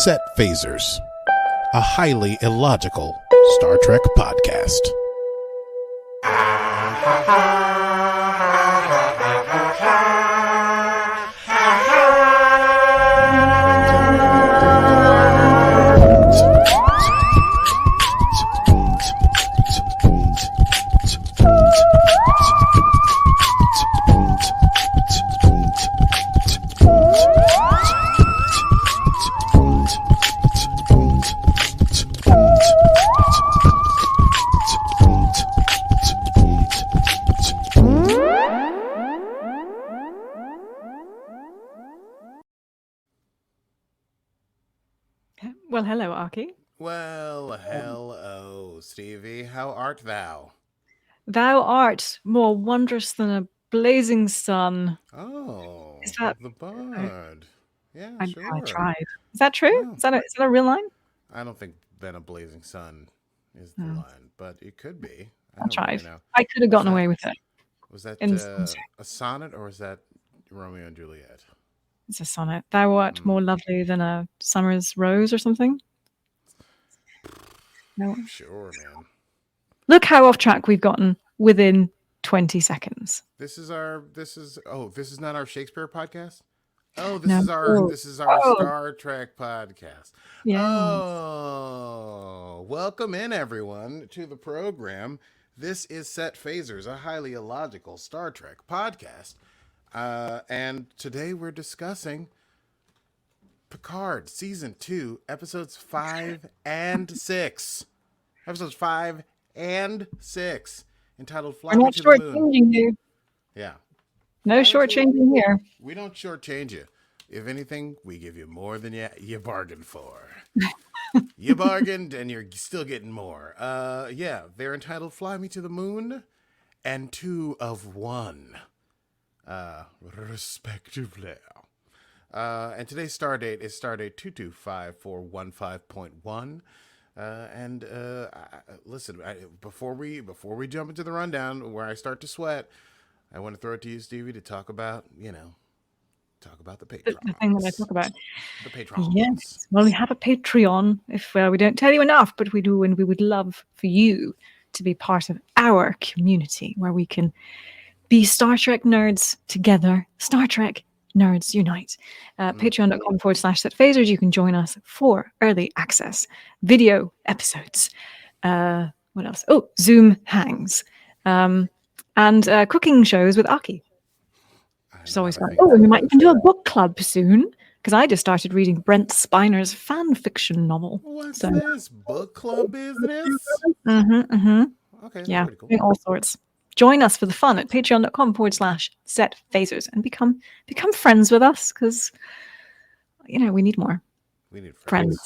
Set Phasers, a highly illogical Star Trek podcast. Well, hello, Archie. Well, hello, Stevie. How art thou? Thou art more wondrous than a blazing sun. Oh, Is that the bard. Yeah, I sure. tried. Is that true? Well, Is that a real line? I don't think "been a blazing sun" is the No. line, but it could be. I tried. Really know. I could have gotten away with it. Was that In a sonnet or was that Romeo and Juliet? It's a sonnet. Thou art more lovely than a summer's rose or something. No. Sure, man. Look how off track we've gotten within 20 seconds. This is not our Shakespeare podcast? Oh, No. this is our Star Trek podcast. Yeah. Oh, welcome in everyone to the program. This is Set Phasers, a highly illogical Star Trek podcast. And today we're discussing Picard Season 2, Episodes 5 and 6. Episodes 5 and 6, entitled Fly We're Me not to the Moon. shortchanging you. Yeah. No shortchanging here. We don't shortchange you. If anything, we give you more than you bargained for. You bargained, and you're still getting more. Yeah, they're entitled Fly Me to the Moon and 2 of 1. Respectively. And today's stardate is stardate 225415.1. Listen, before we jump into the rundown where I start to sweat, I want to throw it to you, Stevie, to talk about the Patreon. The thing that I talk about. The Patreon. Yes. Well, we have a Patreon. If we don't tell you enough, but we do, and we would love for you to be part of our community where we can be Star Trek nerds together. Star Trek nerds unite. Patreon.com/setphasers. You can join us for early access video episodes. What else? Oh, Zoom hangs. And cooking shows with Aki. Which is always fun. Oh, and we might even do a book club soon, because I just started reading Brent Spiner's fan fiction novel. What's this? Book club business? Okay, Yeah, pretty cool. doing all sorts. Join us for the fun at patreon.com/setphasers and become friends with us, because we need more. We need friends.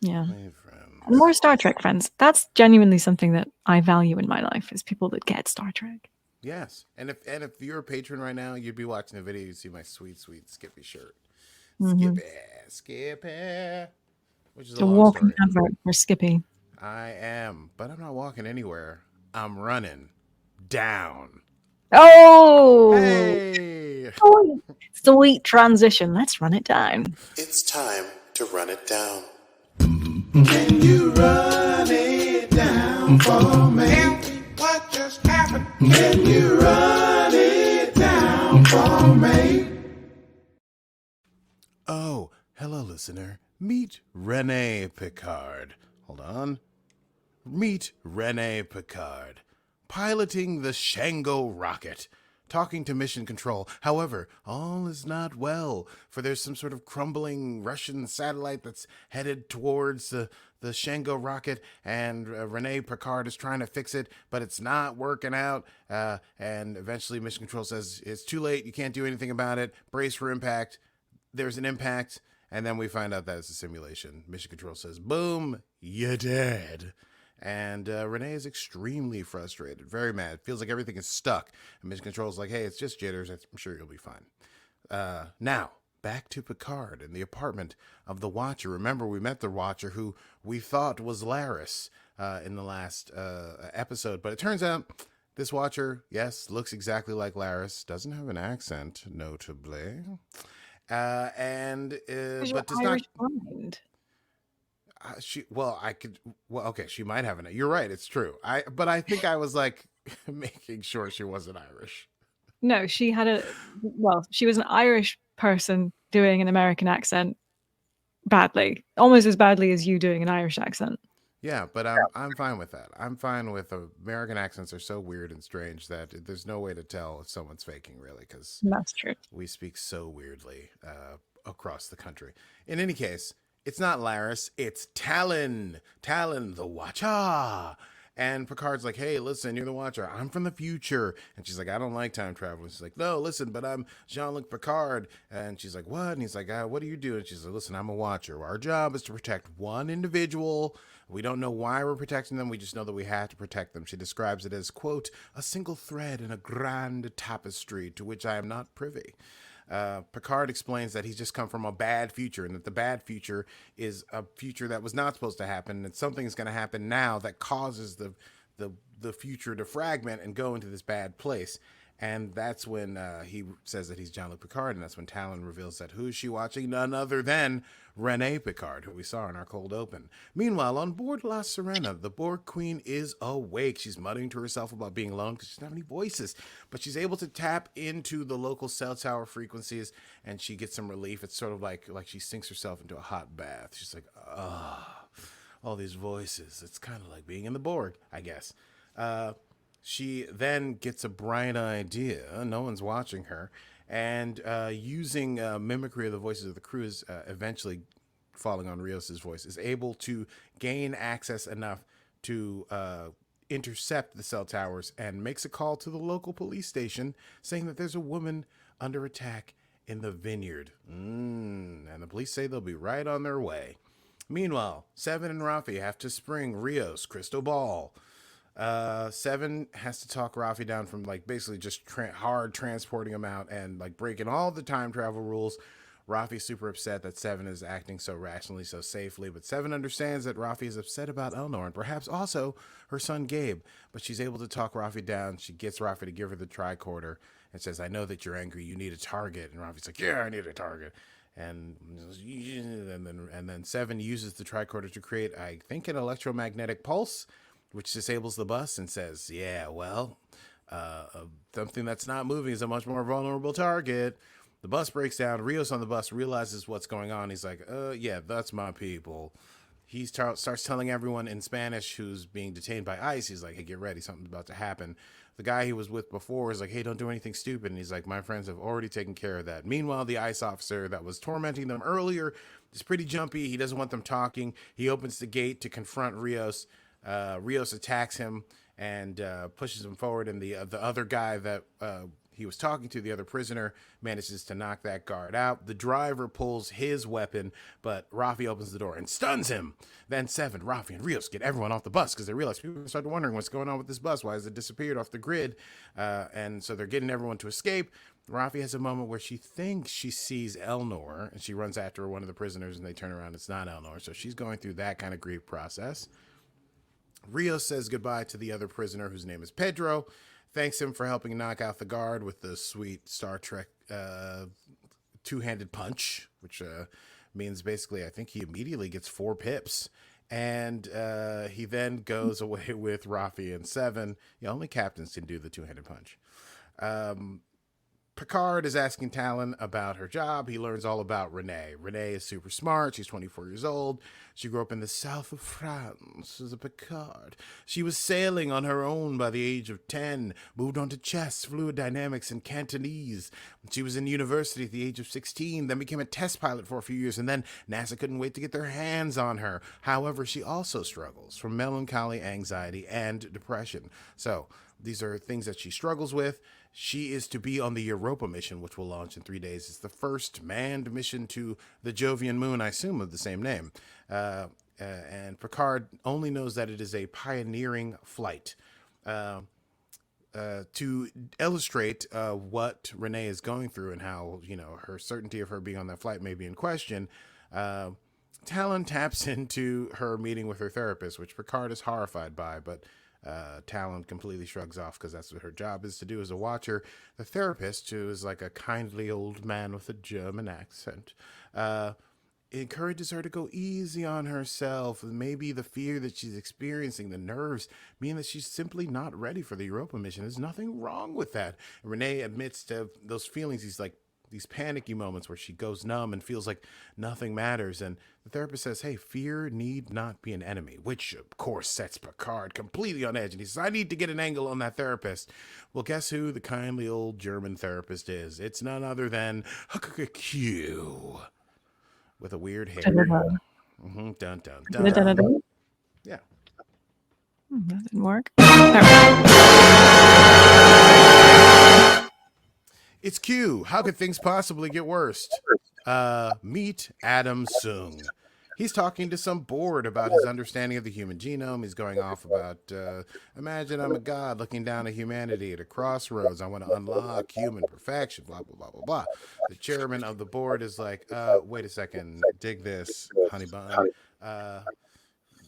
Yeah. We need friends. And more Star Trek friends. That's genuinely something that I value in my life, is people that get Star Trek. Yes, and if you're a patron right now, you'd be watching the video. You'd see my sweet Skippy shirt. Skippy, which is a long walking story. advert for Skippy. I am, but I'm not walking anywhere. I'm running down. Oh, hey! Sweet transition. Let's run it down. It's time to run it down. Can you run it down for me? What just happened? Can you run it down for me? Oh, hello, listener. Meet Renee Picard. Hold on. Meet Renee Picard, piloting the Shango rocket, talking to mission control. However, all is not well, for there's some sort of crumbling Russian satellite that's headed towards the Shango rocket, and Renee Picard is trying to fix it, but it's not working out. And eventually mission control says, it's too late, you can't do anything about it, brace for impact. There's an impact, and then we find out that it's a simulation. Mission control says, boom, you're dead. And Renee is extremely frustrated, very mad. Feels like everything is stuck. And mission control is like, hey, it's just jitters. I'm sure you'll be fine. Now, back to Picard in the apartment of the Watcher. Remember, we met the Watcher, who we thought was Laris in the last episode. But it turns out this Watcher, yes, looks exactly like Laris. Doesn't have an accent, notably. But does not... Mind. I could. Well, okay, she might have an. You're right. It's true. But I think I was like making sure she wasn't Irish. No, she was an Irish person doing an American accent badly, almost as badly as you doing an Irish accent. Yeah, but I'm fine with that. I'm fine with American accents are so weird and strange that there's no way to tell if someone's faking really because That's true. we speak so weirdly across the country. In any case, it's not Laris, it's Talinn. Talinn, the Watcher. And Picard's like, hey, listen, you're the Watcher. I'm from the future. And she's like, I don't like time travel. And she's like, no, listen, but I'm Jean-Luc Picard. And she's like, what? And he's like, what do you do? And she's like, listen, I'm a Watcher. Our job is to protect one individual. We don't know why we're protecting them. We just know that we have to protect them. She describes it as, quote, a single thread in a grand tapestry to which I am not privy. Picard explains that he's just come from a bad future and that the bad future is a future that was not supposed to happen, and something's going to happen now that causes the future to fragment and go into this bad place. And that's when he says that he's Jean-Luc Picard, and that's when Talon reveals that who is she watching? None other than Renee Picard, who we saw in our cold open. Meanwhile, on board La Sirena, the Borg Queen is awake. She's muttering to herself about being alone because she doesn't have any voices, but she's able to tap into the local cell tower frequencies, and she gets some relief. It's sort of like she sinks herself into a hot bath. She's like, all these voices. It's kind of like being in the Borg, I guess. She then gets a bright idea. No one's watching her. And using mimicry of the voices of the crew is eventually falling on Rios's voice, is able to gain access enough to intercept the cell towers and makes a call to the local police station saying that there's a woman under attack in the vineyard. And the police say they'll be right on their way. Meanwhile, Seven and Rafi have to spring Rios' crystal ball. Seven has to talk Rafi down from basically just hard transporting him out and breaking all the time travel rules. Rafi's super upset that Seven is acting so rationally, so safely, but Seven understands that Rafi is upset about Elnor and perhaps also her son Gabe, but she's able to talk Rafi down. She gets Rafi to give her the tricorder and says, I know that you're angry, you need a target. And Rafi's like, yeah, I need a target. And then Seven uses the tricorder to create, I think, an electromagnetic pulse, which disables the bus and says, yeah, well, something that's not moving is a much more vulnerable target. The bus breaks down. Rios on the bus realizes what's going on. He's like, yeah, that's my people. He starts telling everyone in Spanish who's being detained by ICE. He's like, hey, get ready. Something's about to happen. The guy he was with before is like, hey, don't do anything stupid. And he's like, my friends have already taken care of that. Meanwhile, the ICE officer that was tormenting them earlier is pretty jumpy. He doesn't want them talking. He opens the gate to confront Rios. Rios attacks him and pushes him forward, and the other guy that he was talking to, the other prisoner, manages to knock that guard out. The driver pulls his weapon, but Rafi opens the door and stuns him. Then Seven, Rafi, and Rios get everyone off the bus because they realize people started wondering what's going on with this bus. Why has it disappeared off the grid? And so they're getting everyone to escape. Rafi has a moment where she thinks she sees Elnor, and she runs after one of the prisoners, and they turn around. It's not Elnor. So she's going through that kind of grief process. Rios says goodbye to the other prisoner, whose name is Pedro, thanks him for helping knock out the guard with the sweet Star Trek two-handed punch, which means basically I think he immediately gets 4 pips. And he then goes away with Rafi and Seven. Only captains can do the two-handed punch. Picard is asking Talon about her job. He learns all about Renee. Renee is super smart. She's 24 years old. She grew up in the south of France as a Picard. She was sailing on her own by the age of 10, moved on to chess, fluid dynamics, and Cantonese. She was in university at the age of 16, then became a test pilot for a few years, and then NASA couldn't wait to get their hands on her. However, she also struggles from melancholy, anxiety, and depression. So these are things that she struggles with. She is to be on the Europa mission, which will launch in 3 days. It's the first manned mission to the Jovian moon, I assume of the same name. And Picard only knows that it is a pioneering flight. To illustrate what Renee is going through and how, her certainty of her being on that flight may be in question, Talon taps into her meeting with her therapist, which Picard is horrified by, but Talon completely shrugs off because that's what her job is to do as a watcher. The therapist, who is like a kindly old man with a German accent, encourages her to go easy on herself. Maybe the fear that she's experiencing, the nerves, mean that she's simply not ready for the Europa mission. There's nothing wrong with that. And Renee admits to those feelings. He's like, these panicky moments where she goes numb and feels like nothing matters. And the therapist says, hey, fear need not be an enemy, which of course sets Picard completely on edge. And he says, I need to get an angle on that therapist. Well, guess who the kindly old German therapist is? It's none other than Q with a weird hair. Mm-hmm. Dun, dun, dun. Yeah. That didn't work. It's Q. How could things possibly get worse? Meet Adam Soong. He's talking to some board about his understanding of the human genome. He's going off about, imagine I'm a god looking down at humanity at a crossroads. I want to unlock human perfection, blah, blah, blah, blah, blah. The chairman of the board is like, wait a second, dig this, honey bun.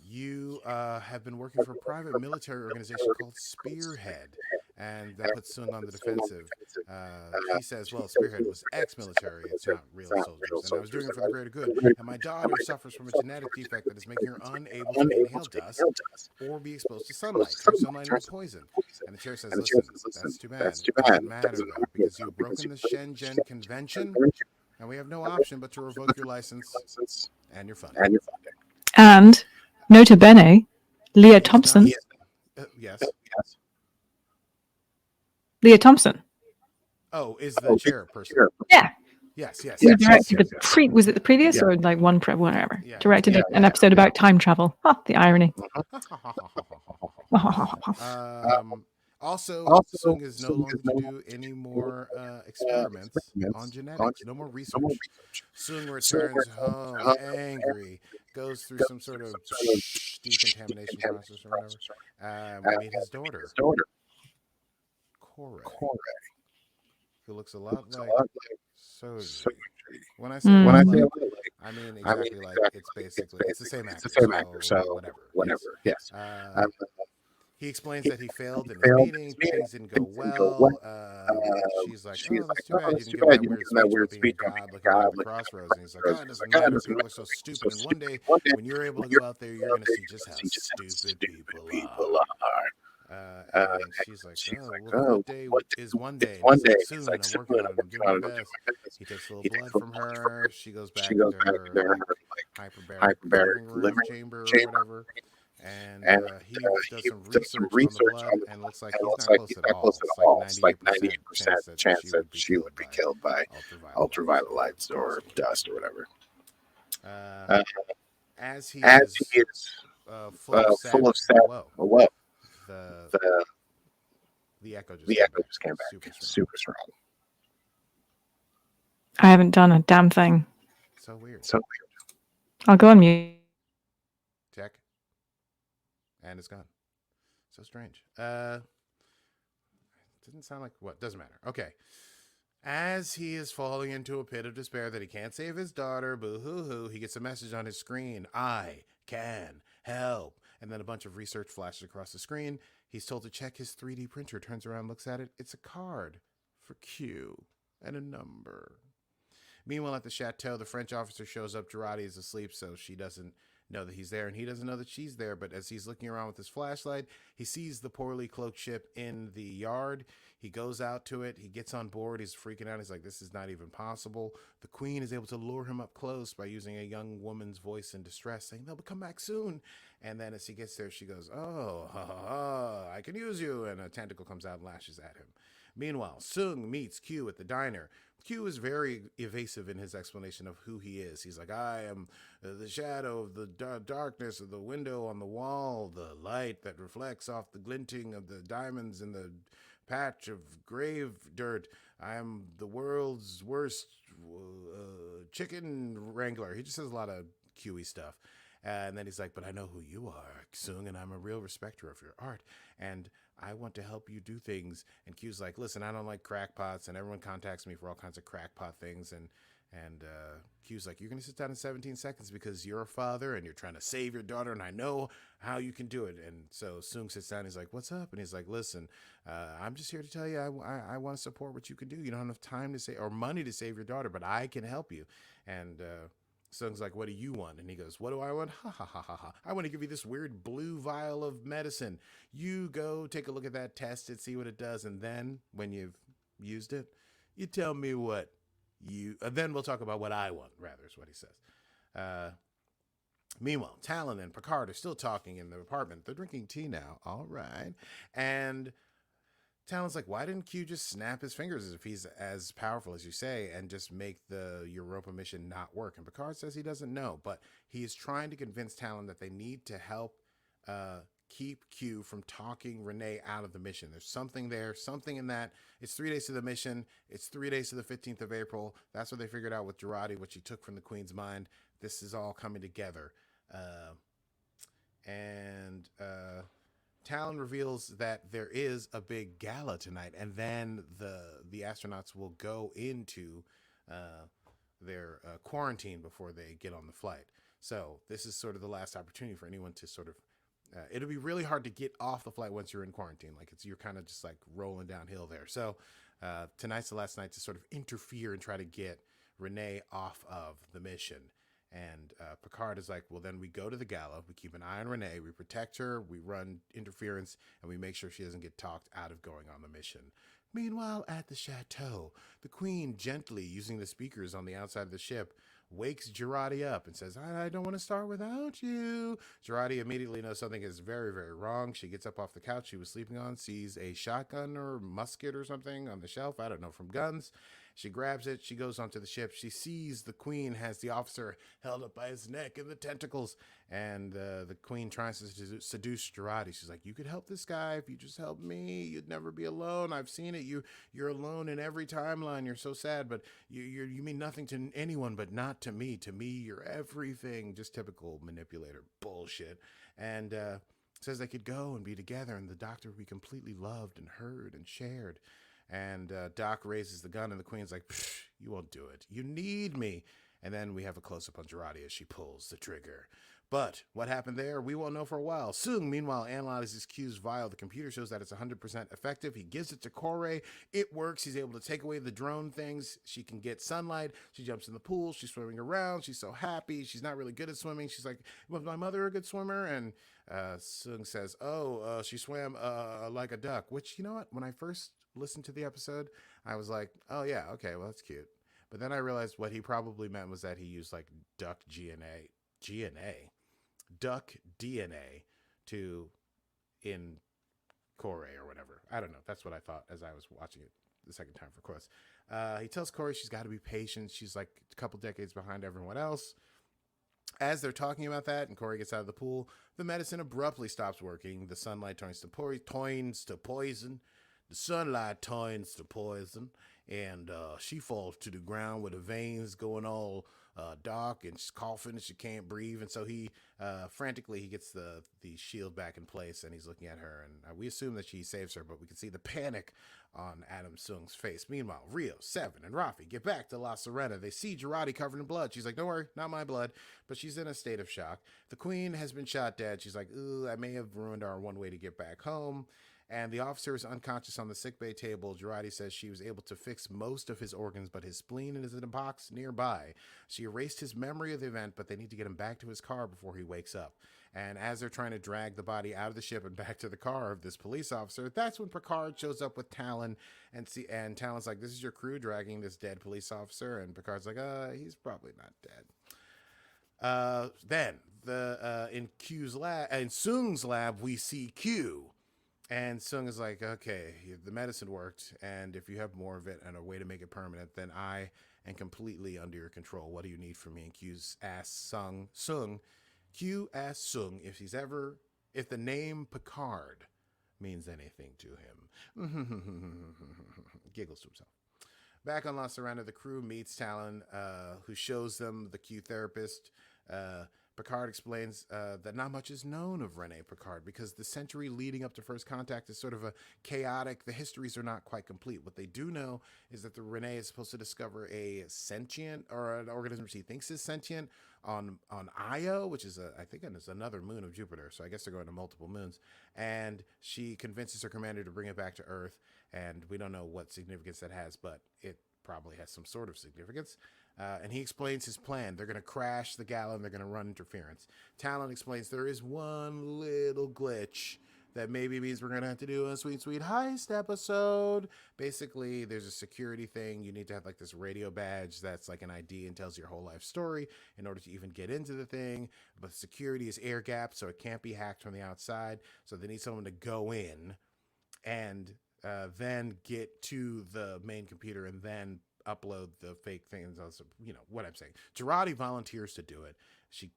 You have been working for a private military organization called Spearhead, and that puts Soong on the defensive. He says, well, Spearhead was ex-military. It's not real soldiers. And I was doing it for the greater good. And my daughter suffers from a genetic defect that is making her unable to inhale dust or be exposed to sunlight. Her sunlight is poison. And the chair says, listen, that's too bad. It doesn't matter, though, because you've broken the Shenzhen Convention, and we have no option but to revoke your license and your funding. And nota bene, Leah Thompson. Yes. Leah Thompson. Oh, is the chairperson? Yeah. Yes. Who directed was it the previous or like one whatever? Yeah. Directed an episode about time travel. Oh, the irony. Also, Soong is no longer to do any more experiments on genetics. No more research. Soong returns home angry, goes through some sort of decontamination process or whatever. We meet his daughter, Corey, who looks a lot like Soji. When I say I mean exactly like it's the same actor. So whatever. Yes. He explains that he failed in his meeting, things didn't go well. She's like, oh, that's too bad. You didn't give that weird speech about being a god looking at the crossrossroads. And he's like, God, it doesn't matter. People are so stupid. And one day, when you're able to go out there, you're going to see just how stupid people are. And she's like, oh, what day is one day? And he's like, soon, I'm working on it. I'm doing my best. He takes a little blood from her. She goes back into her hyperbaric living chamber or whatever. And he does some research on the blood, and looks like he's not close at all. It's like 98% chance that she would be killed by ultraviolet lights or dust or whatever. As he is full of sadness. Whoa. The echo just came back. Super strong. I haven't done a damn thing. So weird. I'll go on mute. Check. And it's gone. So strange. Didn't sound like what? Doesn't matter. Okay. As he is falling into a pit of despair that he can't save his daughter, boo-hoo-hoo, he gets a message on his screen. I can help. And then a bunch of research flashes across the screen. He's told to check his 3D printer. Turns around, looks at it. It's a card for Q and a number. Meanwhile, at the chateau, the French officer shows up. Girardi is asleep, so she doesn't know that he's there, and he doesn't know that she's there. But as he's looking around with his flashlight, he sees the poorly cloaked ship in the yard. He goes out to it. He gets on board. He's freaking out. He's like, this is not even possible. The queen is able to lure him up close by using a young woman's voice in distress, saying they'll come back soon. And then as he gets there, she goes, oh, I can use you. And a tentacle comes out and lashes at him. Meanwhile, Soong meets Q at the diner. Q is very evasive in his explanation of who he is. He's like, I am the shadow of the darkness of the window on the wall, the light that reflects off the glinting of the diamonds in the patch of grave dirt. I am the world's worst chicken wrangler. He just says a lot of Q-y stuff. And then he's like, but I know who you are, Soong, and I'm a real respecter of your art. And I want to help you do things. And Q's like, listen, I don't like crackpots, and everyone contacts me for all kinds of crackpot things. And Q's like, you're going to sit down in 17 seconds because you're a father and you're trying to save your daughter, and I know how you can do it. And so Soong sits down. He's like, what's up? And he's like, listen, I'm just here to tell you I want to support what you can do. You don't have enough time to say or money to save your daughter, but I can help you. And Soong's like, what do you want? And he goes, what do I want? Ha ha ha ha ha. I want to give you this weird blue vial of medicine. You go take a look at that, test it, see what it does. And then when you've used it, you tell me what you, then we'll talk about what I want, rather, is what he says. Meanwhile, Talinn and Picard are still talking in the apartment. They're drinking tea now. All right. And Talon's like, why didn't Q just snap his fingers if he's as powerful as you say and just make the Europa mission not work? And Picard says he doesn't know, but he is trying to convince Talon that they need to help keep Q from talking Renee out of the mission. There's something there, something in that. It's 3 days to the mission. It's 3 days to the 15th of April. That's what they figured out with Jurati, what she took from the Queen's mind. This is all coming together. Talon reveals that there is a big gala tonight, and then the astronauts will go into their quarantine before they get on the flight. So this is sort of the last opportunity for anyone to sort of. It'll be really hard to get off the flight once you're in quarantine. Like you're kind of just like rolling downhill there. So tonight's the last night to sort of interfere and try to get Renee off of the mission. And Picard is like, well, then we go to the gala, we keep an eye on Renee, we protect her, we run interference, and we make sure she doesn't get talked out of going on the mission. Meanwhile, at the chateau, the Queen, gently using the speakers on the outside of the ship, wakes Jurati up and says, I don't want to start without you. Jurati immediately knows something is very, very wrong. She gets up off the couch she was sleeping on, sees a shotgun or musket or something on the shelf, I don't know, from guns. She grabs it, she goes onto the ship. She sees the Queen has the officer held up by his neck and the tentacles, and the Queen tries to seduce Jurati. She's like, you could help this guy if you just help me. You'd never be alone. I've seen it. You're alone in every timeline. You're so sad, but you mean nothing to anyone, but not to me. To me, you're everything. Just typical manipulator bullshit. And says they could go and be together, and the doctor would be completely loved and heard and shared. And Doc raises the gun, and the Queen's like, you won't do it. You need me. And then we have a close-up on Jurati as she pulls the trigger. But what happened there, we won't know for a while. Soong, meanwhile, analyzes Q's vial. The computer shows that it's 100% effective. He gives it to Kore. It works. He's able to take away the drone things. She can get sunlight. She jumps in the pool. She's swimming around. She's so happy. She's not really good at swimming. She's like, was my mother a good swimmer? And Soong says, she swam like a duck, which, you know what? When I first listened to the episode, I was like, oh, yeah, okay, well, that's cute. But then I realized what he probably meant was that he used like duck DNA to in Kore or whatever. I don't know. That's what I thought as I was watching it the second time for Quest. He tells Kore she's got to be patient. She's like a couple decades behind everyone else. As they're talking about that and Kore gets out of the pool, the medicine abruptly stops working. The sunlight turns to poison. The sunlight turns to poison, and she falls to the ground with her veins going all dark, and she's coughing and she can't breathe. And so he frantically gets the shield back in place, and he's looking at her, and we assume that she saves her, but we can see the panic on Adam Soong's face. Meanwhile, Rio, Seven, and Rafi get back to La Serena. They see Jurati covered in blood. She's like, don't worry, not my blood, but she's in a state of shock. The Queen has been shot dead. She's like, ooh, I may have ruined our one way to get back home. And the officer is unconscious on the sickbay table. Jurati says she was able to fix most of his organs, but his spleen is in a box nearby. She erased his memory of the event, but they need to get him back to his car before he wakes up. And as they're trying to drag the body out of the ship and back to the car of this police officer, that's when Picard shows up with Talon. And Talon's like, this is your crew dragging this dead police officer. And Picard's like, he's probably not dead. Then in Q's lab, in Soong's lab, we see Q. And Soong is like, okay, the medicine worked, and if you have more of it and a way to make it permanent, then I am completely under your control. What do you need from me? And Q's asks Soong. Q asks Soong if the name Picard means anything to him. Giggles to himself. Back on La Serena, the crew meets Talon, who shows them the Q therapist. Picard explains that not much is known of Renee Picard because the century leading up to First Contact is sort of a chaotic. The histories are not quite complete. What they do know is that the Renee is supposed to discover a sentient or an organism she thinks is sentient on Io, which is I think it's another moon of Jupiter. So I guess they're going to multiple moons. And she convinces her commander to bring it back to Earth. And we don't know what significance that has, but probably has some sort of significance. And he explains his plan. They're going to crash the gala and they're going to run interference. Talinn explains there is one little glitch that maybe means we're going to have to do a sweet, sweet heist episode. Basically, there's a security thing. You need to have like this radio badge that's like an ID and tells your whole life story in order to even get into the thing. But security is air gapped, so it can't be hacked from the outside. So they need someone to go in and then get to the main computer and then upload the fake things. Also, you know what I'm saying. Jurati volunteers to do it.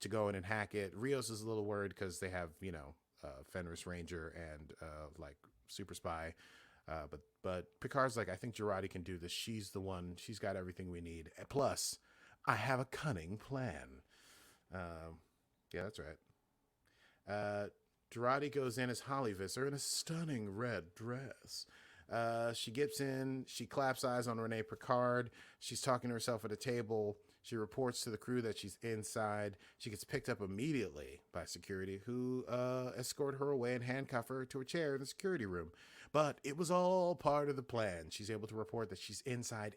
To go in and hack it. Rios is a little worried because they have, Fenris Ranger and like Super Spy. But Picard's like, I think Jurati can do this. She's the one. She's got everything we need. Plus, I have a cunning plan. Yeah, that's right. Jurati goes in as Holly Visser in a stunning red dress. She gets in. She claps eyes on Renee Picard. She's talking to herself at a table. She reports to the crew that she's inside. She gets picked up immediately by security, who escort her away and handcuff her to a chair in the security room. But it was all part of the plan. She's able to report that she's inside.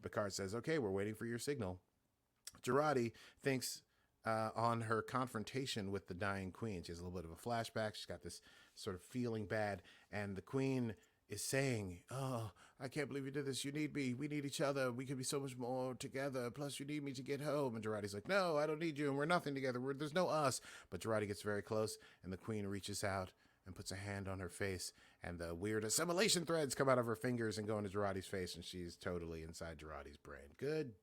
Picard says, okay, we're waiting for your signal. Jurati thinks on her confrontation with the dying queen. She has a little bit of a flashback. She's got this sort of feeling bad. And the queen is saying, oh, I can't believe you did this. You need me. We need each other. We could be so much more together. Plus, you need me to get home. And Jurati's like, no, I don't need you. And we're nothing together. There's no us. But Jurati gets very close. And the queen reaches out and puts a hand on her face. And the weird assimilation threads come out of her fingers and go into Jurati's face. And she's totally inside Jurati's brain. Good.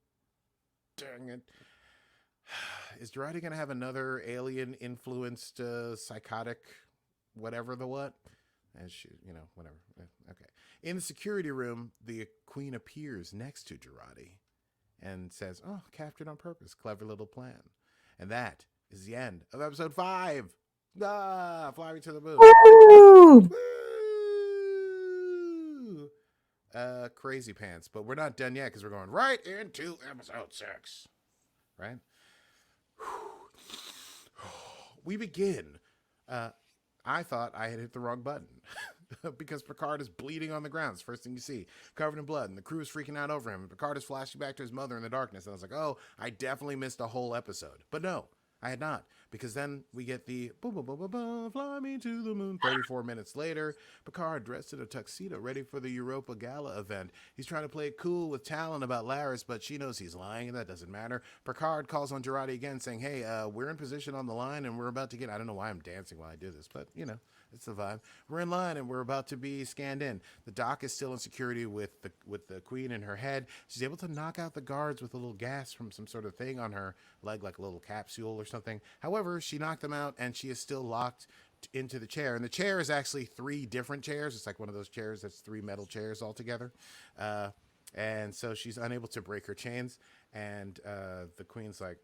Dang it. Is Jurati going to have another alien-influenced psychotic whatever the what? As she, whatever. Okay. In the security room, the queen appears next to Jurati and says, oh, captured on purpose. Clever little plan. And that is the end of episode 5. Fly me to the moon. Woo! Woo! Crazy pants. But we're not done yet because we're going right into episode 6. Right? We begin. I thought I had hit the wrong button because Picard is bleeding on the ground. It's the first thing you see, covered in blood, and the crew is freaking out over him. And Picard is flashing back to his mother in the darkness. And I was like, oh, I definitely missed a whole episode. But no, I had not, because then we get the boom, boom, boom, boom, boom, fly me to the moon. 34 minutes later, Picard dressed in a tuxedo, ready for the Europa Gala event. He's trying to play it cool with Talinn about Laris, but she knows he's lying, and that doesn't matter. Picard calls on Jurati again, saying, hey, we're in position on the line, and we're about to get, I don't know why I'm dancing while I do this, but, it's the vibe. We're in line, and we're about to be scanned in. The doc is still in security with the queen in her head. She's able to knock out the guards with a little gas from some sort of thing on her leg, like a little capsule or something. However, she knocked them out, and she is still locked into the chair. And the chair is actually 3 different chairs. It's like one of those chairs that's 3 metal chairs all together. And so she's unable to break her chains. And the queen's like,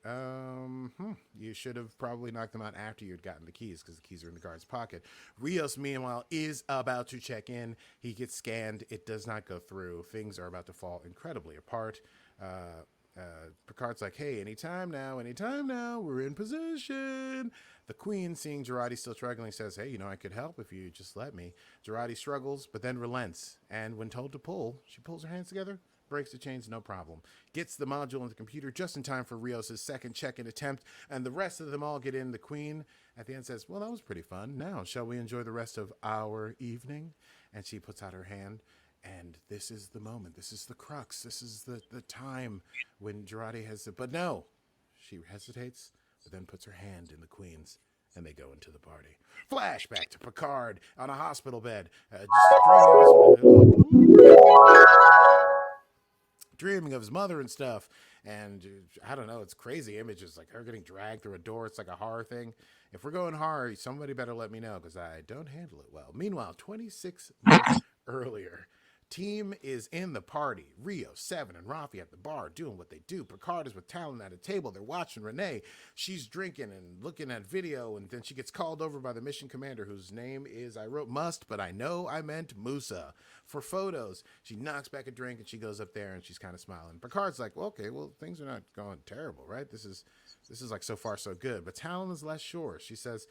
you should have probably knocked them out after you'd gotten the keys, because the keys are in the guard's pocket. Rios, meanwhile, is about to check in. He gets scanned. It does not go through. Things are about to fall incredibly apart. Picard's like, hey, anytime now, we're in position. The queen, seeing Jurati still struggling, says, hey, I could help if you just let me. Jurati struggles, but then relents. And when told to pull, she pulls her hands together, breaks the chains, no problem. Gets the module in the computer just in time for Rios' second check-in attempt, and the rest of them all get in. The queen at the end says, well, that was pretty fun. Now, shall we enjoy the rest of our evening? And she puts out her hand. And this is the moment. This is the crux. This is the time when Jurati has it. But no, she hesitates, but then puts her hand in the queen's, and they go into the party. Flashback to Picard on a hospital bed. Dreaming of his mother and stuff. And I don't know, it's crazy images, like her getting dragged through a door. It's like a horror thing. If we're going horror, somebody better let me know, because I don't handle it well. Meanwhile, 26 minutes earlier, team is in the party. Rio, Seven, and Rafi at the bar doing what they do. Picard is with Talinn at a table. They're watching Renee. She's drinking and looking at video, and then she gets called over by the mission commander, whose name is, I wrote Must, but I know I meant Musa, for photos. She knocks back a drink, and she goes up there, and she's kind of smiling. Picard's like, well, okay, well, things are not going terrible, right? This is like so far so good. But Talinn is less sure. She says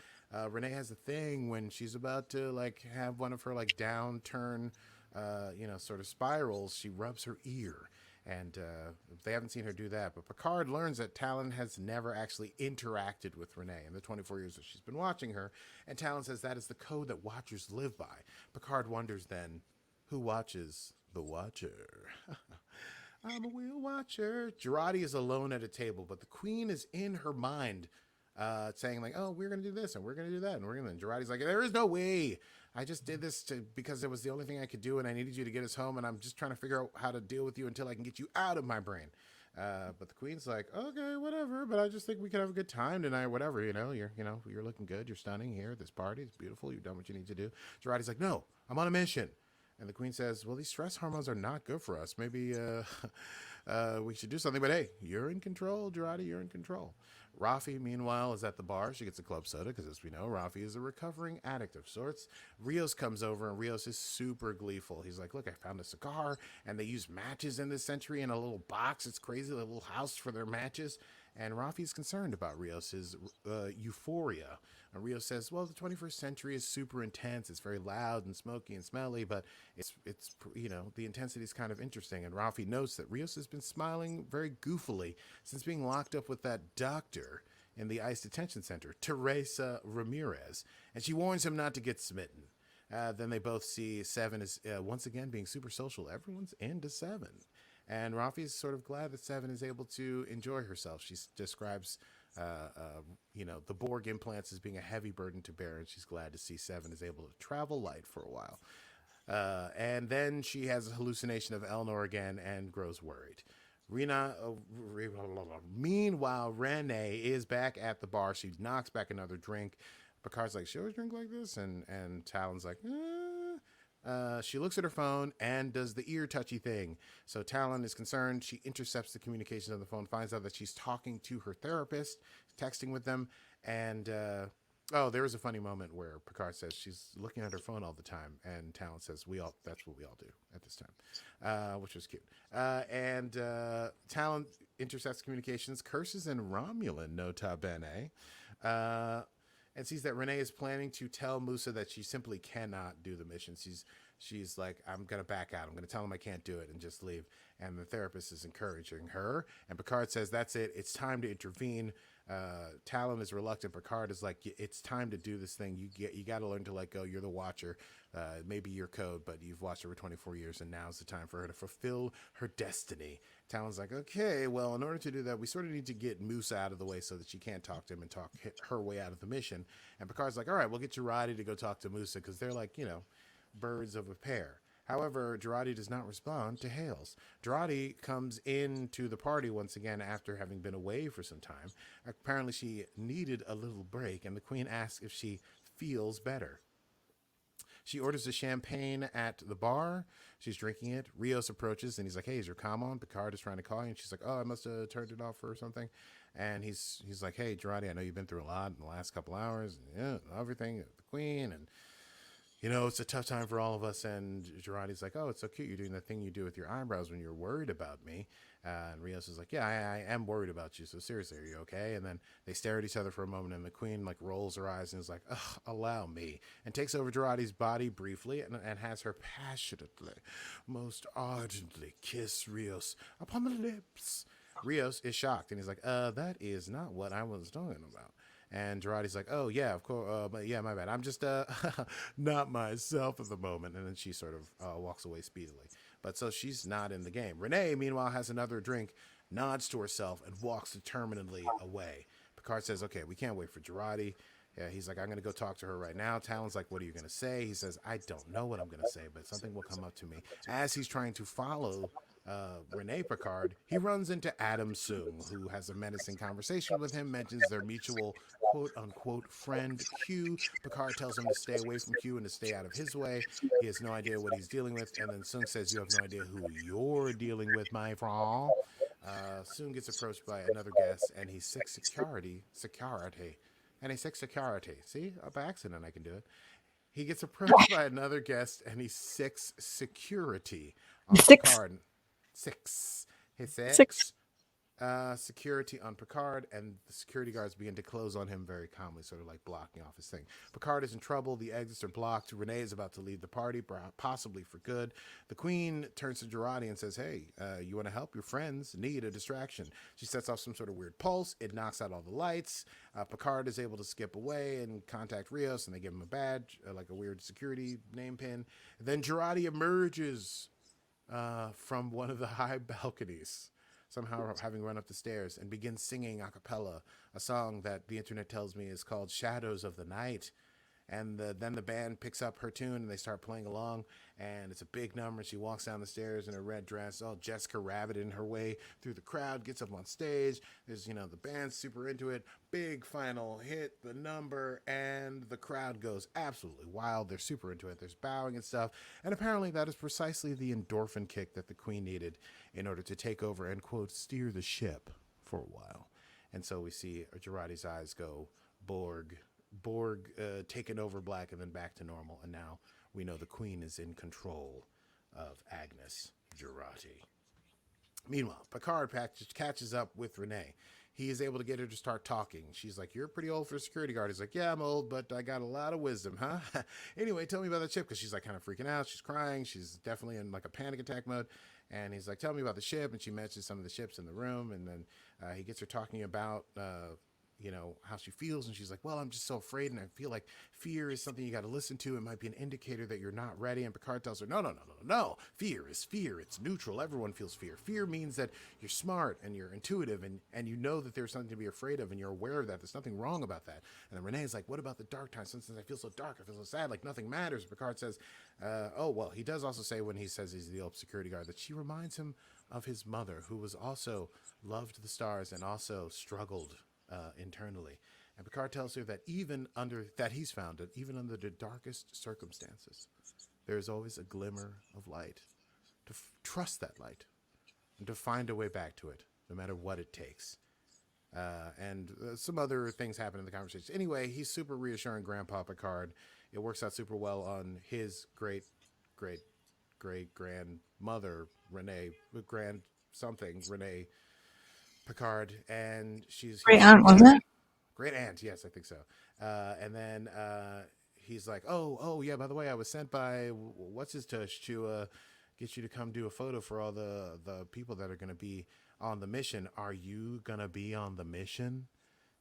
Renee has a thing when she's about to like have one of her like downturn sort of spirals, she rubs her ear. And they haven't seen her do that. But Picard learns that Talon has never actually interacted with Renee in the 24 years that she's been watching her. And Talon says that is the code that watchers live by. Picard wonders then, who watches the watcher? I'm a wheel watcher. Girardi is alone at a table, but the queen is in her mind saying like, oh, we're going to do this and we're going to do that. And we're going to, and Girardi's like, there is no way. I just did this because it was the only thing I could do, and I needed you to get us home, and I'm just trying to figure out how to deal with you until I can get you out of my brain. But the queen's like, okay, whatever. But I just think we could have a good time tonight. Whatever, you're looking good. You're stunning here at this party. It's beautiful. You've done what you need to do. Girardi's like, no, I'm on a mission. And the queen says, well, these stress hormones are not good for us. Maybe we should do something. But hey, you're in control, Girardi. You're in control. Rafi, meanwhile, is at the bar. She gets a club soda because, as we know, Rafi is a recovering addict of sorts. Rios comes over, and Rios is super gleeful. He's like, look, I found a cigar, and they use matches in this century in a little box. It's crazy, a little house for their matches. And Rafi's concerned about Rios' euphoria. And Rios says, well, the 21st century is super intense. It's very loud and smoky and smelly, but it's the intensity is kind of interesting. And Rafi notes that Rios has been smiling very goofily since being locked up with that doctor in the ICE detention center, Teresa Ramirez. And she warns him not to get smitten. Then they both see Seven is once again being super social. Everyone's into Seven. And Rafi is sort of glad that Seven is able to enjoy herself. She describes, the Borg implants as being a heavy burden to bear, and she's glad to see Seven is able to travel light for a while. And then she has a hallucination of Elnor again and grows worried. Meanwhile, Renee is back at the bar. She knocks back another drink. Picard's like, she always drink like this? And Talon's like, she looks at her phone and does the ear touchy thing. So Talon is concerned. She intercepts the communications on the phone, finds out that she's talking to her therapist, texting with them. And, there was a funny moment where Picard says she's looking at her phone all the time. And Talon says, that's what we all do at this time, which was cute. Talon intercepts communications, curses in Romulan, nota bene. And sees that Renee is planning to tell Musa that she simply cannot do the mission. She's like, I'm going to back out. I'm going to tell him I can't do it and just leave. And the therapist is encouraging her. And Picard says, that's it. It's time to intervene. Talon is reluctant. Picard is like, it's time to do this thing. You got to learn to let go. You're the watcher. Maybe your code, but you've watched her for 24 years, and now's the time for her to fulfill her destiny. Talon's like, okay, well, in order to do that, we sort of need to get Musa out of the way so that she can't talk to him and hit her way out of the mission. And Picard's like, all right, we'll get Girardi to go talk to Musa because they're like, birds of a pair. However, Girardi does not respond to hails. Girardi comes into the party once again after having been away for some time. Apparently, she needed a little break, and the Queen asks if she feels better. She orders a champagne at the bar. She's drinking it. Rios approaches, and he's like, hey, is your comm on? Picard is trying to call you. And she's like, oh, I must have turned it off or something. And he's like, hey, Girardi, I know you've been through a lot in the last couple hours. And, everything, the Queen, and it's a tough time for all of us. And Girardi's like, oh, it's so cute. You're doing that thing you do with your eyebrows when you're worried about me. And Rios is like, yeah, I am worried about you. So seriously, are you okay? And then they stare at each other for a moment. And the Queen rolls her eyes and is like, ugh, allow me. And takes over Girardi's body briefly and has her passionately, most ardently kiss Rios upon the lips. Rios is shocked. And he's like, that is not what I was talking about. And Girardi's like, oh, yeah, of course. But yeah, my bad. I'm just not myself at the moment. And then she sort of walks away speedily. But so she's not in the game. Renee, meanwhile, has another drink, nods to herself, and walks determinedly away. Picard says, okay, we can't wait for Girardi. Yeah, he's like, I'm going to go talk to her right now. Talon's like, what are you going to say? He says, I don't know what I'm going to say, but something will come up to me. As he's trying to follow Renee Picard, he runs into Adam Soong, who has a menacing conversation with him, mentions their mutual quote-unquote friend, Q. Picard tells him to stay away from Q and to stay out of his way. He has no idea what he's dealing with, and then Soong says, you have no idea who you're dealing with, my friend. Soong gets approached by another guest, and he seeks security. And he seeks security. See? By accident I can do it. He gets approached by another guest, and he seeks security on Picard. Six. He says, Six. security on Picard, and the security guards begin to close on him very calmly, sort of like blocking off his thing. Picard is in trouble. The exits are blocked. Renee is about to leave the party, possibly for good. The Queen turns to Jurati and says, hey, you want to help? Your friends need a distraction. She sets off some sort of weird pulse. It knocks out all the lights. Picard is able to skip away and contact Rios, and they give him a badge, like a weird security name pin. And then Jurati emerges from one of the high balconies, somehow having run up the stairs, and begins singing a cappella a song that the internet tells me is called Shadows of the Night. And then the band picks up her tune and they start playing along, and it's a big number. She walks down the stairs in her red dress, all Jessica Rabbit in her way through the crowd, gets up on stage. There's, the band's super into it. Big final hit, the number, and the crowd goes absolutely wild. They're super into it. There's bowing and stuff. And apparently that is precisely the endorphin kick that the Queen needed in order to take over and, quote, steer the ship for a while. And so we see Jurati's eyes go Borg taken over black and then back to normal, and now we know the Queen is in control of Agnes Jurati. Meanwhile, Picard catches up with Renee. He is able to get her to start talking. She's like, you're pretty old for a security guard. He's like, yeah, I'm old, but I got a lot of wisdom, huh? Anyway, tell me about the ship, because she's like kind of freaking out. She's crying. She's definitely in like a panic attack mode. And he's like, tell me about the ship. And she mentions some of the ships in the room. And then he gets her talking about how she feels, and she's like, well, I'm just so afraid, and I feel like fear is something you got to listen to. It might be an indicator that you're not ready. And Picard tells her, no. Fear is fear. It's neutral. Everyone feels fear. Fear means that you're smart and you're intuitive, and you know that there's something to be afraid of, and you're aware of that. There's nothing wrong about that. And then Renee's like, what about the dark times? Since I feel so dark, I feel so sad, like nothing matters. Picard says, he does also say, when he says he's the old security guard, that she reminds him of his mother, who was also loved the stars and also struggled internally. And Picard tells her that even under the darkest circumstances, there is always a glimmer of light. To trust that light and to find a way back to it, no matter what it takes. And some other things happen in the conversation. Anyway, he's super reassuring Grandpa Picard. It works out super well on his great grandmother, Renee Picard, and she's Great aunt, was it? Great aunt, yes, I think so. And then he's like, oh yeah, by the way, I was sent by what's his tush to get you to come do a photo for all the people that are going to be on the mission. Are you going to be on the mission?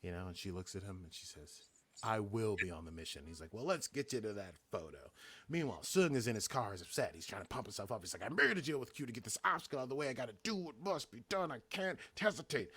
And she looks at him and she says, I will be on the mission. He's like, well, let's get you to that photo. Meanwhile, Soong is in his car. He's upset. He's trying to pump himself up. He's like, I'm ready to deal with Q to get this obstacle out of the way. I got to do what must be done. I can't hesitate.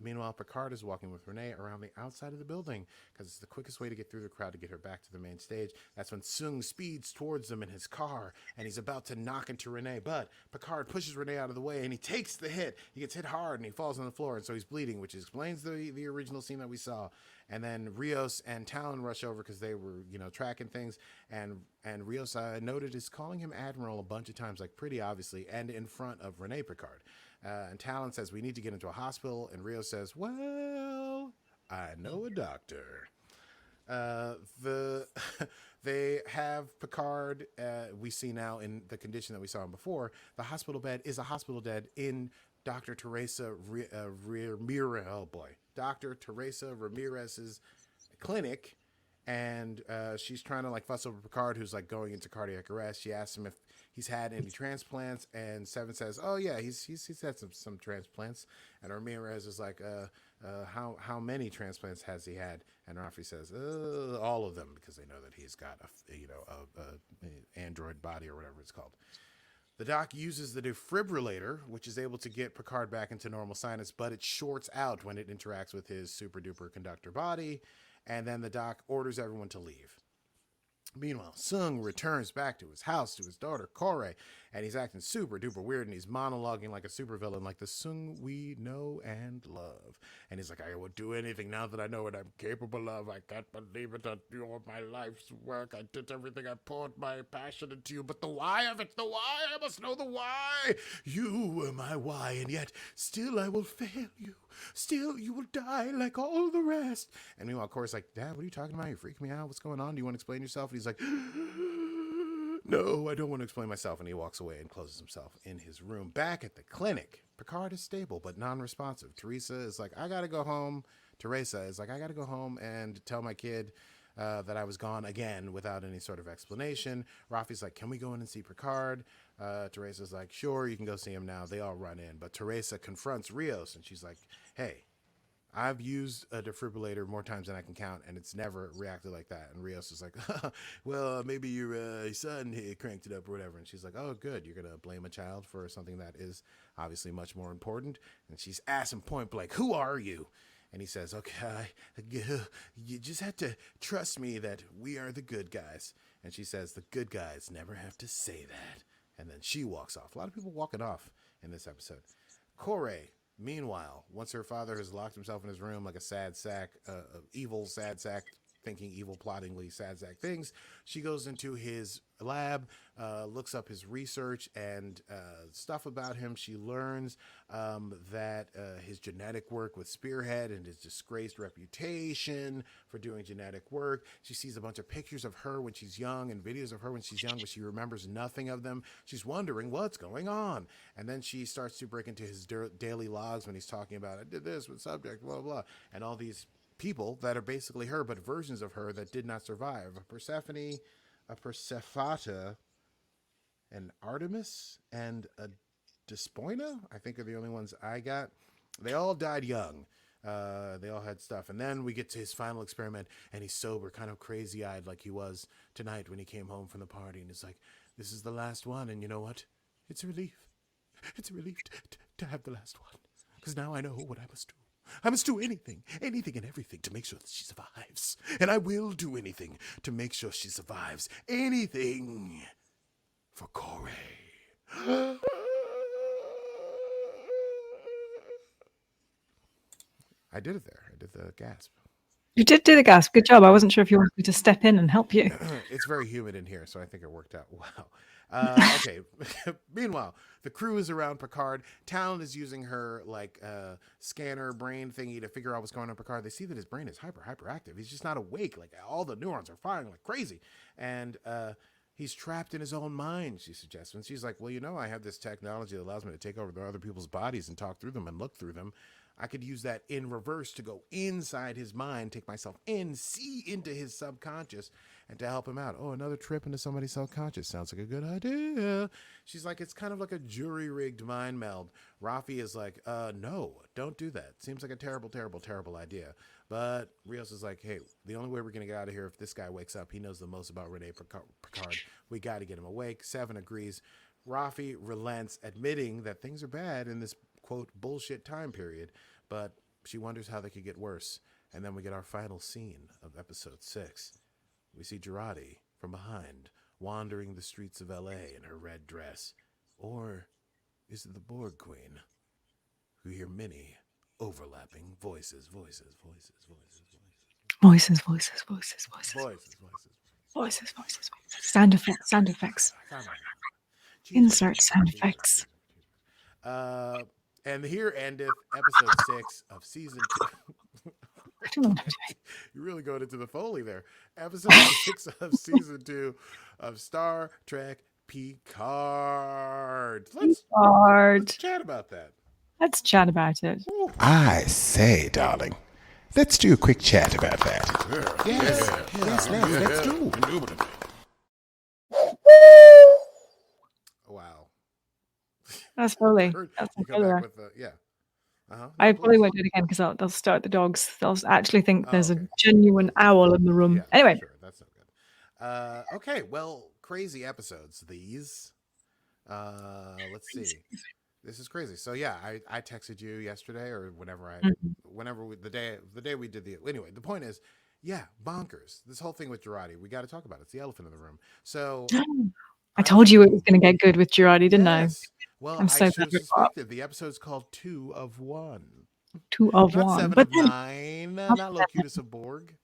Meanwhile, Picard is walking with Renee around the outside of the building because it's the quickest way to get through the crowd to get her back to the main stage. That's when Soong speeds towards them in his car, and he's about to knock into Renee, but Picard pushes Renee out of the way, and he takes the hit. He gets hit hard, and he falls on the floor, and so he's bleeding, which explains the original scene that we saw. And then Rios and Talinn rush over because they were, tracking things, and Rios, I noted, is calling him Admiral a bunch of times, like pretty obviously, and in front of Renee Picard. And Talinn says, we need to get into a hospital. And Rios says, well, I know a doctor. They have Picard, we see now in the condition that we saw him before. The hospital bed is a hospital bed in Dr. Teresa Ramirez. Oh boy. Dr. Teresa Ramirez's clinic. And she's trying to fuss over Picard, who's going into cardiac arrest. She asks him if he's had any transplants, and Seven says, "Oh yeah, he's had some transplants." And Ramirez is like, "How many transplants has he had?" And Rafi says, "All of them," because they know that he's got a android body or whatever it's called. The doc uses the defibrillator, which is able to get Picard back into normal sinus, but it shorts out when it interacts with his super duper conductor body. And then the doc orders everyone to leave. Meanwhile, Soong returns back to his house, to his daughter, Kore, and he's acting super duper weird, and he's monologuing like a supervillain, like the Soong we know and love. And he's like, I will do anything now that I know what I'm capable of. I can't believe it. You're my life's work. I did everything. I poured my passion into you. But the why of it, the why, I must know the why. You were my why, and yet still I will fail you. Still, you will die like all the rest. And meanwhile, Core's like, Dad, what are you talking about? You're freaking me out. What's going on? Do you want to explain yourself? And he's like, no, I don't want to explain myself. And he walks away and closes himself in his room. Back at the clinic, Picard is stable but non-responsive. Teresa is like, I gotta go home. Teresa is like, I gotta go home and tell my kid that I was gone again without any sort of explanation. Rafi's like, can we go in and see Picard? Teresa's like, sure, you can go see him now. They all run in, but Teresa confronts Rios and she's like, hey, I've used a defibrillator more times than I can count, and it's never reacted like that. And Rios is like, well, maybe your son cranked it up or whatever. And she's like, oh, good. You're going to blame a child for something that is obviously much more important. And she's asking point blank, who are you? And he says, okay, you just have to trust me that we are the good guys. And she says, the good guys never have to say that. And then she walks off. A lot of people walking off in this episode. Corey, meanwhile, once her father has locked himself in his room like a sad sack, evil sad sack, thinking evil, plottingly sad sack things, she goes into his lab, looks up his research and stuff about him. She learns that his genetic work with Spearhead and his disgraced reputation for doing genetic work. She sees a bunch of pictures of her when she's young and videos of her when she's young, but she remembers nothing of them. She's wondering what's going on. And then she starts to break into his daily logs when he's talking about, I did this with subject, blah, blah, and all these people that are basically her, but versions of her that did not survive. A Persephone, a Persephata, an Artemis, and a Despoina, I think are the only ones I got. They all died young. They all had stuff. And then we get to his final experiment, and he's sober, kind of crazy-eyed like he was tonight when he came home from the party. And he's like, this is the last one, and you know what? It's a relief. It's a relief to have the last one. Because now I know what I must do. I must do anything and everything to make sure that she survives. And I will do anything to make sure she survives. Anything for Corey. I did it there. I did the gasp. You did do the gasp. Good job. I wasn't sure if you wanted me to step in and help you. It's very humid in here, so I think it worked out well. Okay. Meanwhile, the crew is around Picard. Talon is using her scanner brain thingy to figure out what's going on Picard. They see that his brain is hyperactive. He's just not awake. Like all the neurons are firing like crazy. And he's trapped in his own mind, she suggests. And she's like, well, you know, I have this technology that allows me to take over other people's bodies and talk through them and look through them. I could use that in reverse to go inside his mind, take myself in, see into his subconscious, and to help him out. Oh, another trip into somebody's subconscious. Sounds like a good idea. She's like, it's kind of like a jury-rigged mind meld. Rafi is like, no, don't do that. Seems like a terrible, terrible, terrible idea. But Rios is like, hey, the only way we're going to get out of here if this guy wakes up, he knows the most about Renee Picard. We got to get him awake. Seven agrees. Rafi relents, admitting that things are bad in this, quote, bullshit time period, but she wonders how they could get worse. And then we get our final scene of episode 6. We see Girardi from behind, wandering the streets of L.A. in her red dress. Or is it the Borg Queen? We hear many overlapping voices. Sound effects. Insert sound effects. And here endeth episode 6 of season 2. I don't know what I'm doing. You're really going into the Foley there. Episode 6 of season 2 of Star Trek Picard. Let's chat about that. Let's chat about it. I say, darling, let's do a quick chat about that. Yes, let's do. Wow. That's Foley. You come back with the, yeah. I probably won't do it again because they'll start the dogs. They'll actually think there's a genuine owl in the room. Yeah, anyway. sure. That's not good. Okay, well, crazy episodes, these. Let's see. This is crazy. So yeah, I texted you yesterday or whenever the day we did anyway, the point is, yeah, bonkers. This whole thing with Girardi, we got to talk about it. It's the elephant in the room. So I told you it was going to get good with Girardi, didn't I? Well, I'm so I suspected. The episode's called 2 of 1. 2 of not 1. 7 but of 9. Not Locutus of Borg.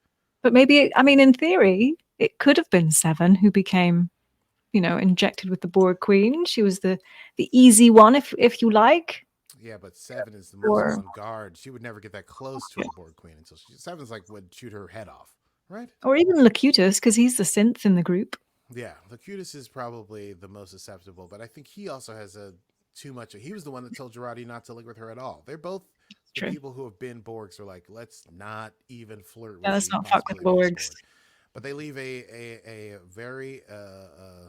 But maybe, I mean, in theory, it could have been 7 who became, injected with the Borg Queen. She was the easy one, if you like. Yeah, but 7 is the most on guard. She would never get that close to a Borg Queen until 7's like would shoot her head off, right? Or even Locutus, because he's the synth in the group. Yeah, Locutus is probably the most susceptible, but I think he also has a too much. He was the one that told Jurati not to link with her at all. They're both the True. people who have been Borgs are like, let's not even flirt with Yeah, let's the not fuck with possibility of Borgs. Borg. But they leave a very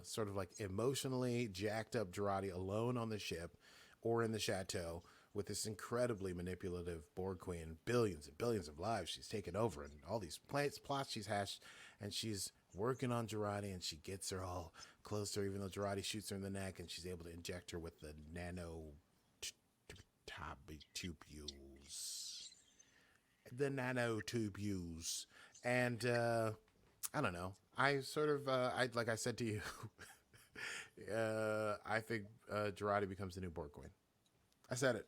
sort of like emotionally jacked up Jurati alone on the ship or in the chateau with this incredibly manipulative Borg queen, billions and billions of lives she's taken over, and all these plots she's hashed, and she's working on Jurati, and she gets her all closer, even though Jurati shoots her in the neck, and she's able to inject her with the nanotubules. And I don't know. I sort of, like I said to you, I think Jurati becomes the new Borg queen. I said it.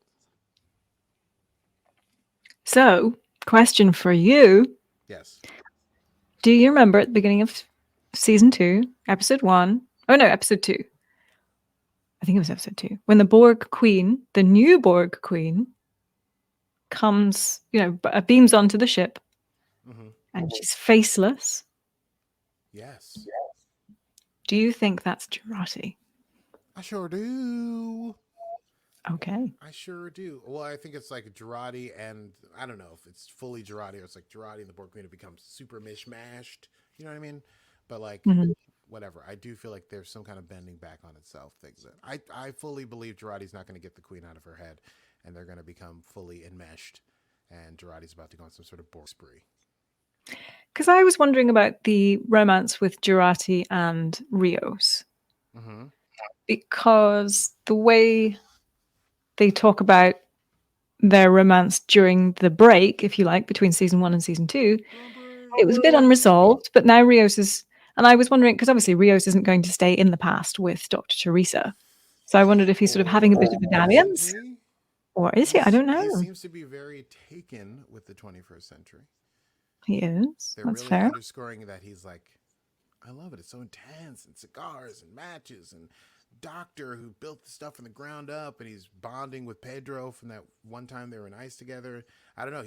So, question for you. Yes. Do you remember at the beginning of season 2, episode 1? Oh no, episode 2. I think it was episode 2. When the Borg queen, the new Borg queen, comes, beams onto the ship, and she's faceless. Yes. Do you think that's Jurati? I sure do. Okay. I sure do. Well, I think it's like Jurati, and I don't know if it's fully Jurati or it's like Jurati and the Borg Queen have become super mishmashed. You know what I mean? But like, whatever. I do feel like there's some kind of bending back on itself. Things that I fully believe Jurati's not going to get the Queen out of her head, and they're going to become fully enmeshed, and Jurati's about to go on some sort of Borg spree. Because I was wondering about the romance with Jurati and Rios. Because the way they talk about their romance during the break, if you like, between season 1 and season 2, it was a bit unresolved, but now Rios is, and I was wondering, because obviously Rios isn't going to stay in the past with Dr. Teresa. So I wondered if he's sort of having a bit of a dalliance. Or is he? I don't know. He seems to be very taken with the 21st century. He is. They're That's really fair. underscoring that he's like, I love it. It's so intense, and cigars and matches and doctor who built the stuff from the ground up, and he's bonding with Pedro from that one time they were in ice together. I don't know.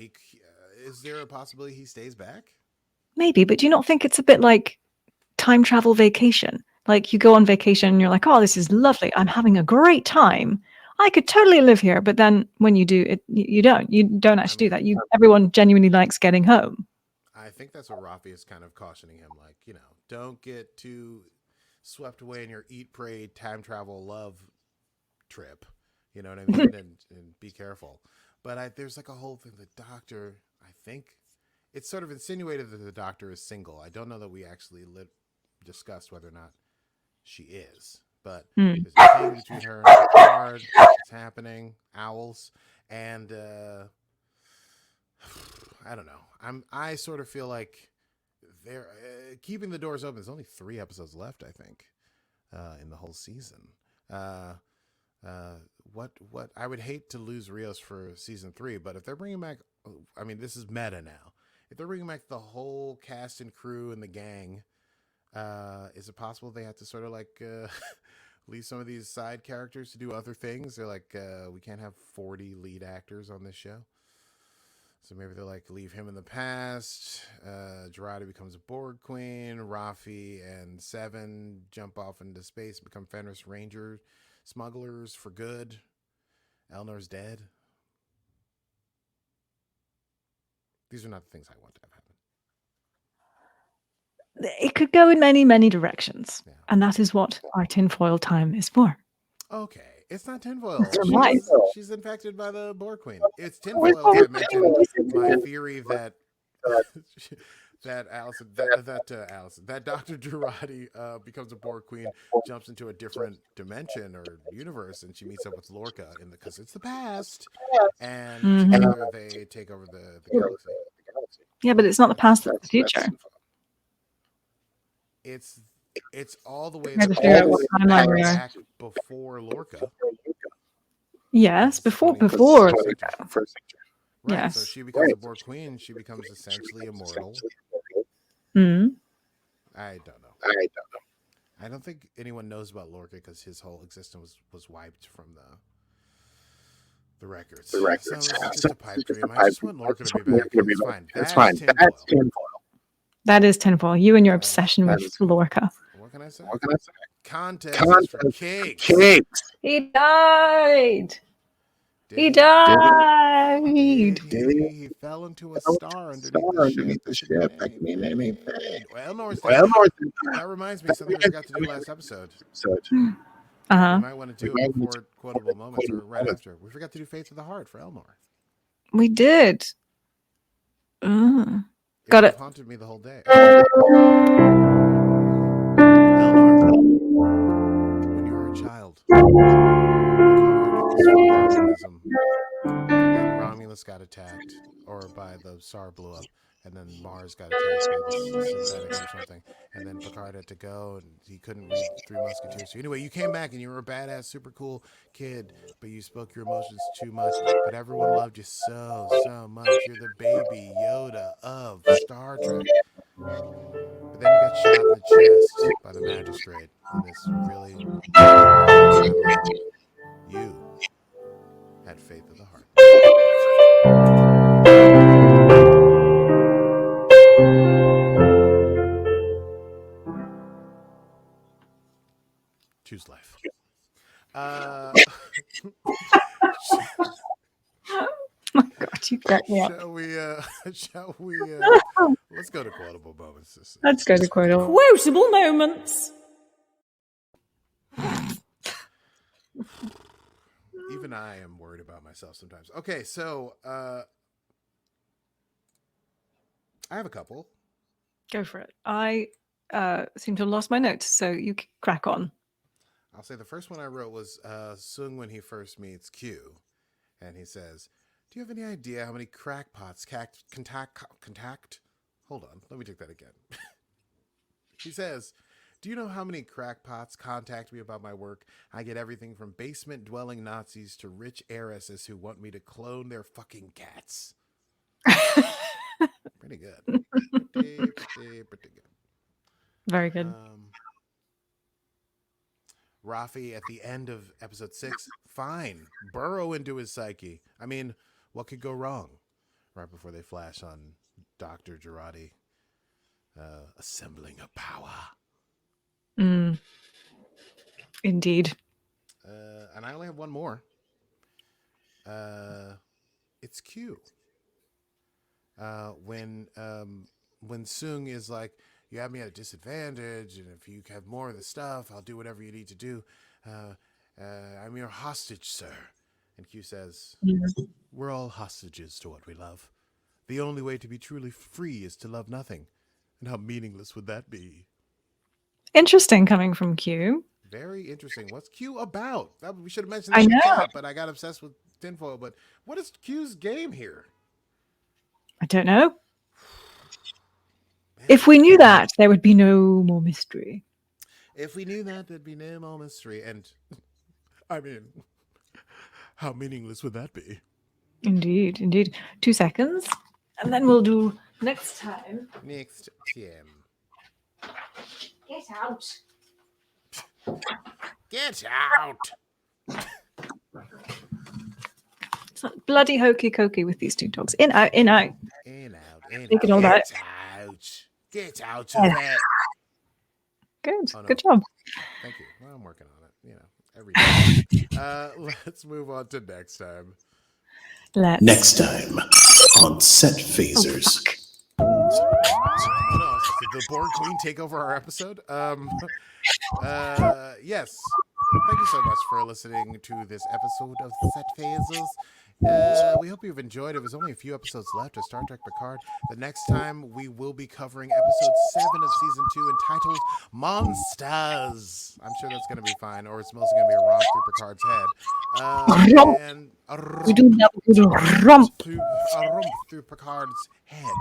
Is there a possibility he stays back? Maybe, but do you not think it's a bit like time travel vacation? Like you go on vacation and you're like, oh, this is lovely. I'm having a great time. I could totally live here. But then when you do it, you don't. You don't actually do that. Everyone genuinely likes getting home. I think that's what Rafi is kind of cautioning him. Like, don't get too swept away in your eat, pray, time travel, love trip. You know what I mean? and be careful. But there's like a whole thing. The doctor, I think it's sort of insinuated that the doctor is single. I don't know that we actually discussed whether or not she is. But there's a thing between her and Picard. It's happening. Owls. And I don't know. I sort of feel like they're keeping the doors open. There's only 3 episodes left, I think, in the whole season. What I would hate to lose Rios for season 3, but if they're bringing back, I mean, this is meta now. If they're bringing back the whole cast and crew and the gang, is it possible they have to sort of like leave some of these side characters to do other things? They're like, we can't have 40 lead actors on this show. So maybe they're like, leave him in the past. Jurati becomes a Borg queen. Rafi and Seven jump off into space, become Fenris Ranger smugglers for good. Elnor's dead. These are not the things I want to have happen. It could go in many, many directions. Yeah. And that is what our tinfoil time is for. Okay. It's not tinfoil. She's infected by the Borg Queen. It's tinfoil. I mentioned my theory that that Dr. Jurati becomes a Borg Queen, jumps into a different dimension or universe, and she meets up with Lorca because it's the past, and together they take over the galaxy. Yeah, but it's not the past; it's the future. It's all the way back before Lorca. Yes, before Lorca. Right, yes. So she becomes a Borg Queen. She becomes essentially immortal. I don't know. I don't think anyone knows about Lorca because his whole existence was wiped from the records. So it's just a pipe dream. I just want Lorca to be back. It's fine. That's tinfoil. That is tinfoil. You and your obsession with Lorca. What can I say? contest is for cakes. He died. Did He died. He fell into a star underneath the ship. That could mean anything. Well, that reminds me of something we forgot to do last episode. We might want to do it before quotable moments or right after. We forgot to do Faith of the Heart for Elnor. We did. Got it. Haunted me the whole day. Elnor, when you were a child, Picard was from communism. Then Romulus got attacked, or by the Tsar blew up, and then Mars got attacked by the synthetics or something, and then Picard had to go, and he couldn't read Three Musketeers. So anyway, you came back, and you were a badass, super cool kid, but you spoke your emotions too much, but everyone loved you so much. You're the baby Yoda of Star Trek. But then you got shot in the chest by the magistrate in this really you had Faith of the Heart. Choose life. Oh my God, you cracked me up. Shall we let's go to quotable moments. Let's go to quotable moments. Even I am worried about myself sometimes. Okay, so I have a couple. Go for it. I seem to have lost my notes, so you crack on. I'll say the first one I wrote was Soong when he first meets Q, and he says, "Do you have any idea how many crackpots contact?" Hold on, let me take that again. He says, "Do you know how many crackpots contact me about my work? I get everything from basement-dwelling Nazis to rich heiresses who want me to clone their fucking cats." Pretty good. Pretty good. Very good. Rafi at the end of episode 6, fine, burrow into his psyche. I mean, what could go wrong? Right before they flash on Dr. Girardi assembling a power. Indeed. And I only have one more. It's Q. When Soong is like, "You have me at a disadvantage, and if you have more of the stuff, I'll do whatever you need to do. I'm your hostage, sir." And Q says, "We're all hostages to what we love. The only way to be truly free is to love nothing. And how meaningless would that be?" Interesting coming from Q. Very interesting. What's Q about? We should have mentioned that I in the know. chat, but I got obsessed with tinfoil. But what is Q's game here? I don't know. If we knew that, there would be no more mystery. If we knew that, there'd be no more mystery. And, I mean, how meaningless would that be? Indeed, indeed. 2 seconds, and then we'll do next time. Next time. Get out. Get out! It's not bloody hokey cokey with these two dogs. In, out, in, out. In, out, in, Take it all out. out. Get out of it. Good. Oh, no. Good job. Thank you. Well, I'm working on it. You know, every day. Let's move on to next time. Next time on Set Phasers. Oh, no, did the Borg Queen take over our episode? Yes. Thank you so much for listening to this episode of Set Phasers. We hope you've enjoyed it. There's only a few episodes left of Star Trek Picard. The next time we will be covering episode 7 of season 2 entitled Monsters. I'm sure that's going to be fine, or it's mostly going to be a romp through Picard's head. And We do that. We do rump. a romp through Picard's head.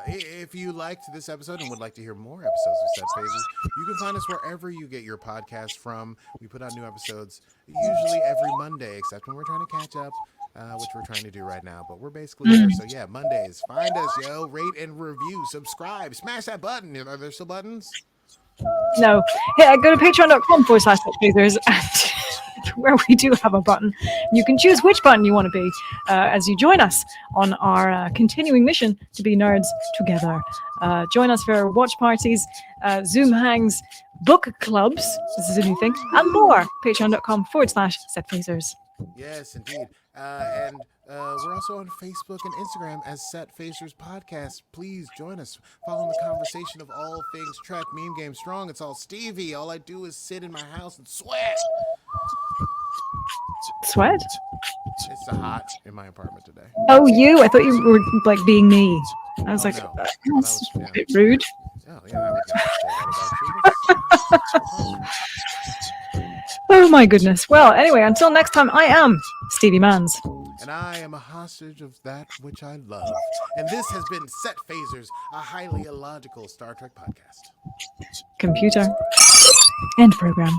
If you liked this episode and would like to hear more episodes of Set Phases, you can find us wherever you get your podcast from. We put out new episodes usually every Monday, except when we're trying to catch up, which we're trying to do right now. But we're basically there. So yeah, Mondays. Find us, yo. Rate and review. Subscribe. Smash that button. Are there still buttons? No. Yeah, go to patreon.com/setphasers and where we do have a button. You can choose which button you want to be as you join us on our continuing mission to be nerds together. Join us for watch parties, Zoom hangs, book clubs. This is a new thing. And more. Patreon.com/setphasers. Yes, indeed. And we're also on Facebook and Instagram as Set Phasers Podcast. Please join us. Follow the conversation of all things Trek, Meme Game Strong. It's all Stevie. All I do is sit in my house and sweat. Sweat? It's so hot in my apartment today. Oh, you? I thought you were like being me. I was like, no. that's a bit rude. Oh, yeah, I would say that about you. Oh my goodness. Well, anyway, until next time, I am Stevie Manns. And I am a hostage of that which I love. And this has been Set Phasers, a highly illogical Star Trek podcast. Computer. End program.